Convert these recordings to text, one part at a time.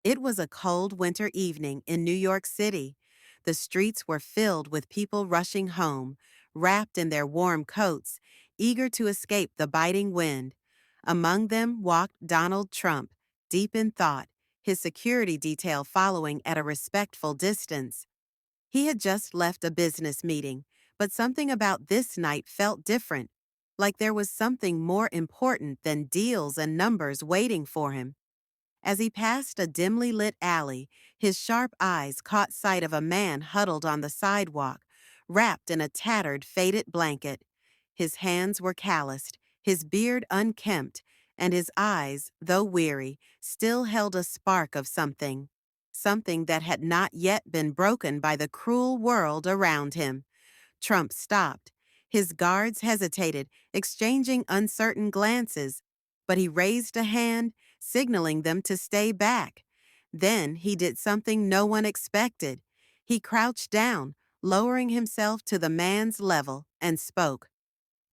It was a cold winter evening in New York City. The streets were filled with people rushing home, wrapped in their warm coats, eager to escape the biting wind. Among them walked Donald Trump, deep in thought, his security detail following at a respectful distance. He had just left a business meeting, but something about this night felt different, like there was something more important than deals and numbers waiting for him. As he passed a dimly lit alley, his sharp eyes caught sight of a man huddled on the sidewalk, wrapped in a tattered, faded blanket. His hands were calloused, his beard unkempt, and his eyes, though weary, still held a spark of something. Something that had not yet been broken by the cruel world around him. Trump stopped. His guards hesitated, exchanging uncertain glances, but he raised a hand, signaling them to stay back. Then he did something no one expected. He crouched down, lowering himself to the man's level, and spoke.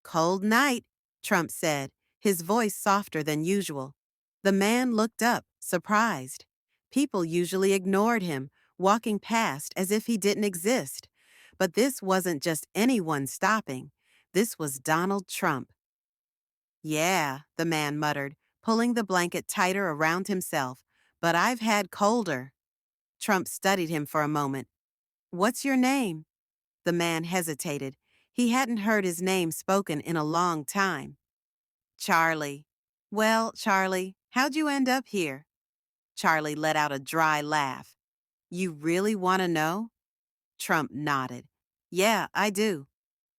"Cold night," Trump said, his voice softer than usual. The man looked up, surprised. People usually ignored him, walking past as if he didn't exist. But this wasn't just anyone stopping. This was Donald Trump. "Yeah," the man muttered, pulling the blanket tighter around himself. "But I've had colder." Trump studied him for a moment. "What's your name?" The man hesitated. He hadn't heard his name spoken in a long time. "Charlie." "Well, Charlie, how'd you end up here?" Charlie let out a dry laugh. "You really want to know?" Trump nodded. "Yeah, I do."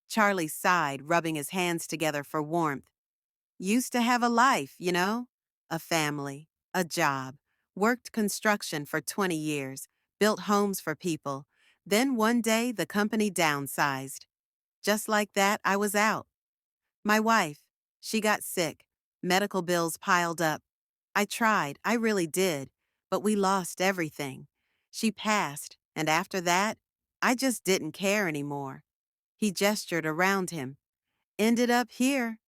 Charlie sighed, rubbing his hands together for warmth. "Used to have a life, you know? A family, a job, worked construction for 20 years, built homes for people. Then one day the company downsized. Just like that, I was out. My wife, she got sick. Medical bills piled up. I tried, I really did, but we lost everything. She passed, and after that, I just didn't care anymore." He gestured around him. "Ended up here."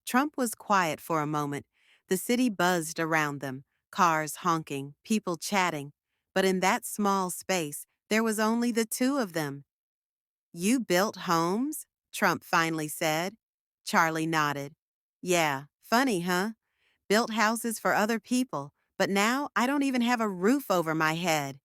Trump was quiet for a moment. The city buzzed around them, cars honking, people chatting. But in that small space, there was only the two of them. "You built homes?" Trump finally said. Charlie nodded. "Yeah, funny, huh? Built houses for other people, but now I don't even have a roof over my head."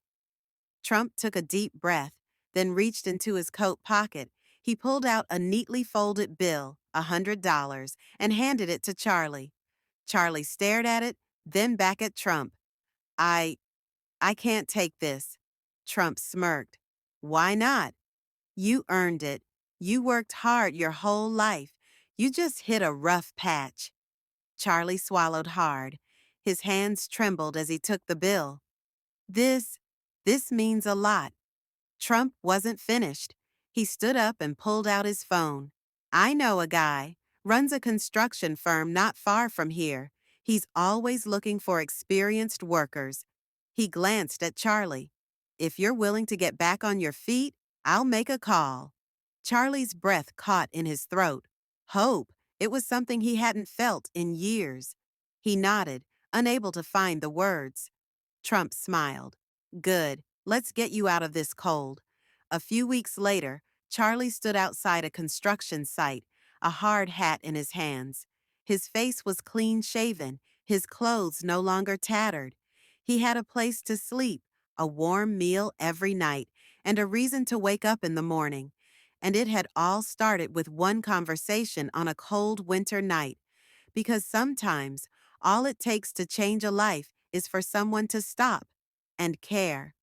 Trump took a deep breath, then reached into his coat pocket. He pulled out a neatly folded bill, $100, and handed it to Charlie. Charlie stared at it, then back at Trump. I, I can't take this." Trump smirked. "Why not? You earned it. You worked hard your whole life. You just hit a rough patch." Charlie swallowed hard. His hands trembled as he took the bill. This, this means a lot." Trump wasn't finished. He stood up and pulled out his phone. "I know a guy. Runs a construction firm not far from here. He's always looking for experienced workers." He glanced at Charlie. "If you're willing to get back on your feet, I'll make a call." Charlie's breath caught in his throat. Hope. It was something he hadn't felt in years. He nodded, unable to find the words. Trump smiled. "Good. Let's get you out of this cold." A few weeks later, Charlie stood outside a construction site, a hard hat in his hands. His face was clean shaven, his clothes no longer tattered. He had a place to sleep, a warm meal every night, and a reason to wake up in the morning. And it had all started with one conversation on a cold winter night. Because sometimes all it takes to change a life is for someone to stop and care.